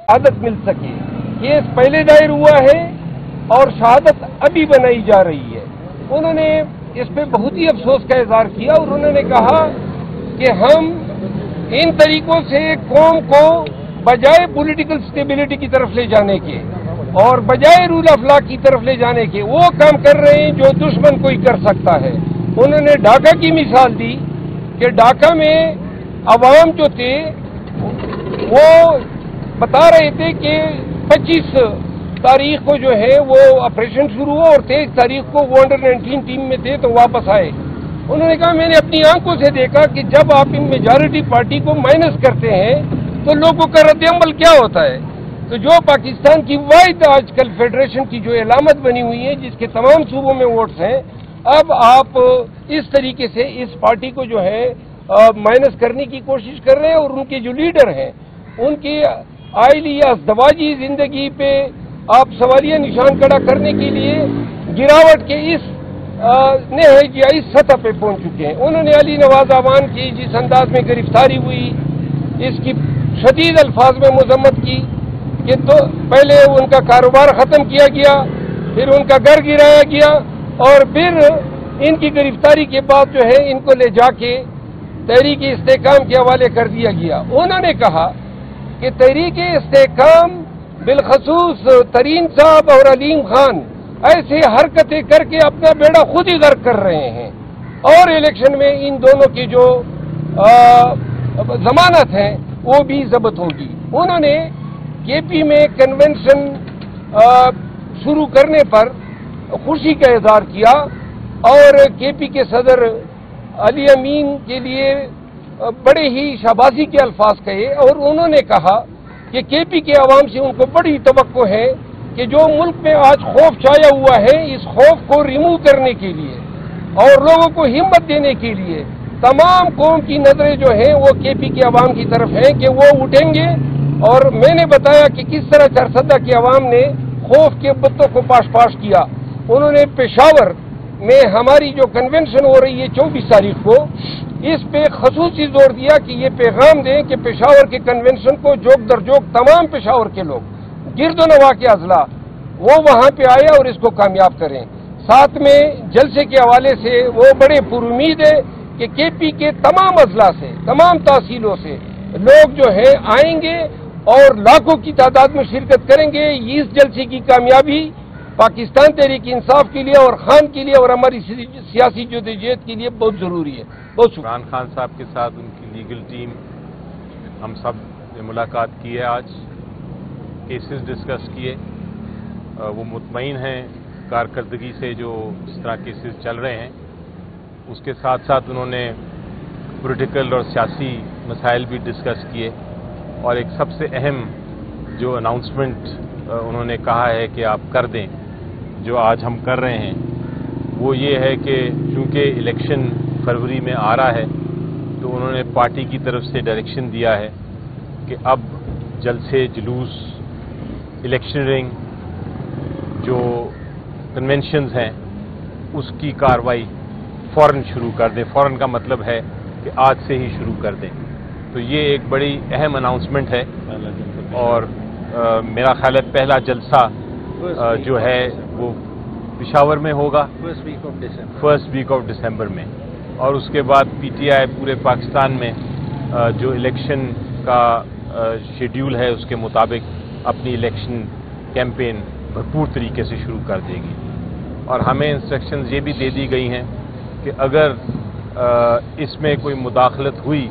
शहादत मिल सके। केस पहले दायर हुआ है और शहादत अभी बनाई जा रही है। उन्होंने इस पे बहुत ही अफसोस का इजहार किया और उन्होंने कहा कि हम इन तरीकों से कौम को बजाय पॉलिटिकल स्टेबिलिटी की तरफ ले जाने के और बजाय रूल ऑफ लॉ की तरफ ले जाने के वो काम कर रहे हैं जो दुश्मन कोई कर सकता है। उन्होंने ढाका की मिसाल दी कि ढाका में अवाम जो थे वो बता रहे थे कि 25 तारीख को जो है वो ऑपरेशन शुरू हुआ और 23 तारीख को वो अंडर 19 टीम में थे तो वापस आए। उन्होंने कहा मैंने अपनी आंखों से देखा कि जब आप इन मेजॉरिटी पार्टी को माइनस करते हैं तो लोगों का रद्द-ए-अमल क्या होता है। तो जो पाकिस्तान की वाहिद आजकल फेडरेशन की जो अलामत बनी हुई है जिसके तमाम सूबों में वोट्स हैं, अब आप इस तरीके से इस पार्टी को जो है माइनस करने की कोशिश कर रहे हैं और उनके जो लीडर हैं उनकी आइली या दवाजी जिंदगी पे आप सवालिया निशान खड़ा करने के लिए गिरावट के इस इस सतह पे पहुंच चुके हैं। उन्होंने अली नवाज अवान की जिस अंदाज में गिरफ्तारी हुई इसकी शदीद अल्फाज में मजम्मत की कि तो पहले उनका कारोबार खत्म किया गया, फिर उनका घर गिराया गया और फिर इनकी गिरफ्तारी के बाद जो है इनको ले जाके तहरीक इस्तेकाम के हवाले कर दिया गया। उन्होंने कहा कि तहरीक इस्तेकाम बिलखसूस तरीन साहब और अलीम खान ऐसे हरकतें करके अपना बेड़ा खुद ही गर्क कर रहे हैं और इलेक्शन में इन दोनों की जो जमानत है वो भी जब्त होगी। उन्होंने केपी में कन्वेंशन शुरू करने पर खुशी का इजहार किया और केपी के सदर अली अमीन के लिए बड़े ही शाबाशी के अल्फाज कहे और उन्होंने कहा कि केपी के अवाम से उनको बड़ी तवक्को है कि जो मुल्क में आज खौफ छाया हुआ है इस खौफ को रिमूव करने के लिए और लोगों को हिम्मत देने के लिए तमाम कौम की नजरें जो हैं वो केपी के अवाम की तरफ हैं कि वो उठेंगे। और मैंने बताया कि किस तरह चरसदा के अवाम ने खौफ के बत्तों को पाश पाश किया। उन्होंने पेशावर में हमारी जो कन्वेंशन हो रही है 24 तारीख को इस पे खसूसी जोर दिया कि ये पैगाम दें कि पेशावर के कन्वेंशन को जोक दर जोक तमाम पेशावर के लोग गिरदो नवा के अजला वो वहां पे आए और इसको कामयाब करें। साथ में जलसे के हवाले से वो बड़े पुरुमीद है कि केपी के तमाम अजला से तमाम तहसीलों से लोग जो है आएंगे और लाखों की तादाद में शिरकत करेंगे। इस जलसे की कामयाबी पाकिस्तान तहरीक इंसाफ के लिए और खान के लिए और हमारी सियासी जदोजहद के लिए बहुत जरूरी है। बहुत शुक्रिया। इमरान खान साहब के साथ उनकी लीगल टीम हम सब ने मुलाकात की है, आज केसेस डिस्कस किए। वो मुतमईन हैं कारकर्दगी से जो इस तरह केसेस चल रहे हैं। उसके साथ साथ उन्होंने पॉलिटिकल और सियासी मसाइल भी डिस्कस किए और एक सबसे अहम जो अनाउंसमेंट उन्होंने कहा है कि आप कर दें जो आज हम कर रहे हैं वो ये है कि चूँकि इलेक्शन फरवरी में आ रहा है तो उन्होंने पार्टी की तरफ से डायरेक्शन दिया है कि अब जलसे जुलूस इलेक्शनरिंग जो कन्वेंशंस हैं उसकी कार्रवाई फ़ौरन शुरू कर दें। फ़ौरन का मतलब है कि आज से ही शुरू कर दें। तो ये एक बड़ी अहम अनाउंसमेंट है और मेरा ख्याल है पहला जलसा जो है वो पेशावर में होगा फर्स्ट वीक ऑफ दिसंबर में और उसके बाद पीटीआई पूरे पाकिस्तान में जो इलेक्शन का शेड्यूल है उसके मुताबिक अपनी इलेक्शन कैंपेन भरपूर तरीके से शुरू कर देगी। और हमें इंस्ट्रक्शंस ये भी दे दी गई हैं कि अगर इसमें कोई मुदाखलत हुई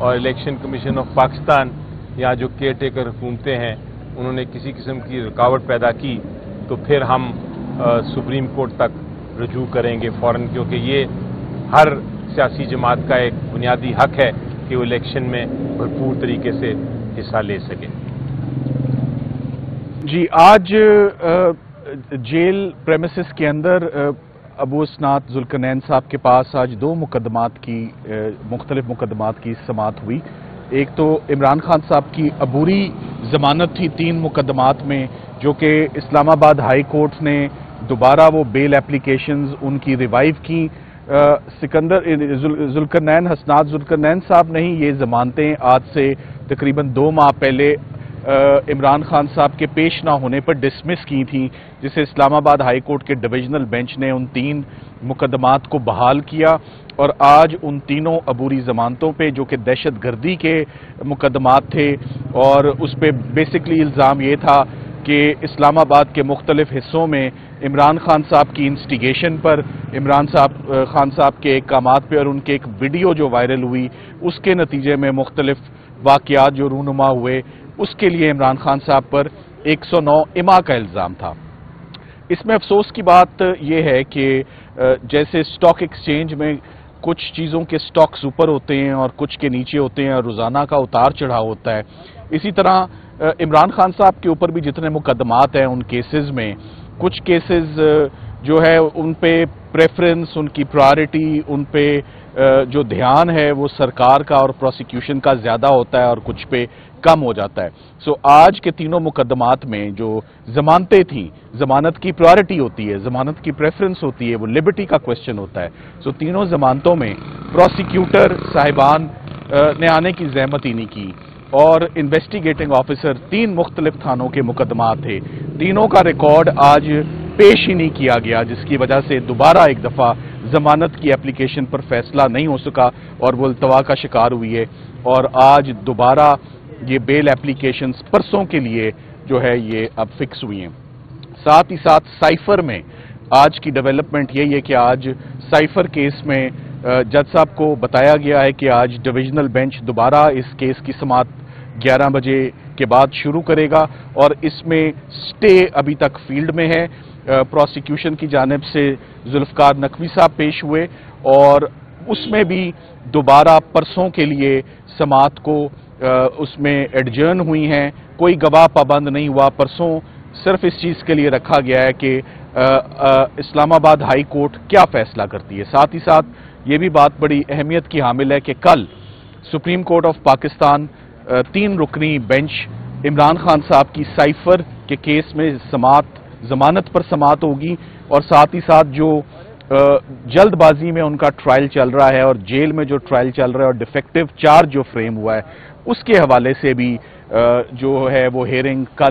और इलेक्शन कमीशन ऑफ पाकिस्तान या जो केयर टेकर हुकूमतें हैं उन्होंने किसी किस्म की रुकावट पैदा की तो फिर हम सुप्रीम कोर्ट तक رجوع کریں گے فوراً، کیونکہ یہ ہر سیاسی جماعت کا ایک بنیادی حق ہے کہ وہ الیکشن میں بھرپور طریقے سے حصہ لے سکے۔ جی، آج جیل پریمیسز کے اندر ابو اسناد ذوالقرنین صاحب کے پاس آج دو مختلف مقدمات کی سماعت ہوئی۔ ایک تو عمران خان صاحب کی عبوری ضمانت تھی 3 مقدمات میں، جو کہ اسلام آباد ہائی کورٹ نے دوبارہ وہ بیل اپلیکیشنز ان کی ریوائیو کی۔ حسنات ذوالقرنین صاحب نے ہی یہ ضمانتیں آج سے تقریباً 2 ماہ پہلے عمران خان صاحب کے پیش نہ ہونے پر ڈسمس کی تھیں، جسے اسلام آباد ہائی کورٹ کے ڈویژنل بینچ نے ان 3 مقدمات کو بحال کیا، اور آج ان تینوں عبوری ضمانتوں پہ، جو کہ دہشت گردی کے مقدمات تھے، اور اس پہ بیسکلی الزام یہ تھا کہ اسلام آباد کے مختلف حصوں میں عمران خان صاحب کی انسٹیگیشن پر، خان صاحب کے اقامات پہ اور ان کے ایک ویڈیو جو وائرل ہوئی اس کے نتیجے میں مختلف واقعات جو رونما ہوئے، اس کے لیے عمران خان صاحب پر 109 اما کا الزام تھا۔ اس میں افسوس کی بات یہ ہے کہ جیسے سٹاک ایکسچینج میں کچھ چیزوں کے سٹاکس اوپر ہوتے ہیں اور کچھ کے نیچے ہوتے ہیں اور روزانہ کا اتار چڑھاؤ ہوتا ہے، اسی طرح عمران خان صاحب کے اوپر بھی جتنے مقدمات ہیں ان کیسز میں کچھ کیسز جو ہے ان پہ پریفرنس، ان کی پرائرٹی، ان پہ جو دھیان ہے وہ سرکار کا اور پروسیکیوشن کا زیادہ ہوتا ہے اور کچھ پہ کم ہو جاتا ہے۔ سو آج کے تینوں مقدمات میں جو ضمانتیں تھیں، ضمانت کی پرائرٹی ہوتی ہے، ضمانت کی پریفرنس ہوتی ہے، وہ لبرٹی کا کوسچن ہوتا ہے۔ سو تینوں ضمانتوں میں پروسیکیوٹر صاحبان نے آنے کی زحمت ہی نہیں کی، اور انویسٹیگیٹنگ آفیسر 3 مختلف تھانوں کے مقدمات تھے، تینوں کا ریکارڈ آج پیش ہی نہیں کیا گیا، جس کی وجہ سے دوبارہ ایک دفعہ ضمانت کی اپلیکیشن پر فیصلہ نہیں ہو سکا اور وہ التوا کا شکار ہوئی ہے، اور آج دوبارہ یہ بیل اپلیکیشنز پرسوں کے لیے جو ہے یہ اب فکس ہوئی ہیں۔ ساتھ ہی ساتھ سائفر میں آج کی ڈیولپمنٹ یہی ہے کہ آج سائفر کیس میں جج صاحب کو بتایا گیا ہے کہ آج ڈویژنل بینچ دوبارہ اس کیس کی سماعت 11 بجے کے بعد شروع کرے گا، اور اس میں سٹے ابھی تک فیلڈ میں ہے۔ پروسیکیوشن کی جانب سے ذوالفقار نقوی صاحب پیش ہوئے، اور اس میں بھی دوبارہ پرسوں کے لیے سماعت کو اس میں ایڈجرن ہوئی ہیں، کوئی گواہ پابند نہیں ہوا۔ پرسوں صرف اس چیز کے لیے رکھا گیا ہے کہ اسلام آباد ہائی کورٹ کیا فیصلہ کرتی ہے۔ ساتھ ہی ساتھ یہ بھی بات بڑی اہمیت کی حامل ہے کہ کل سپریم کورٹ آف پاکستان 3 رکنی بینچ عمران خان صاحب کی سائفر کے کیس میں ضمانت پر سماعت ہوگی، اور ساتھ ہی ساتھ جو جلد بازی میں ان کا ٹرائل چل رہا ہے اور جیل میں جو ٹرائل چل رہا ہے اور ڈیفیکٹو چارج جو فریم ہوا ہے اس کے حوالے سے بھی جو ہے وہ ہیئرنگ کل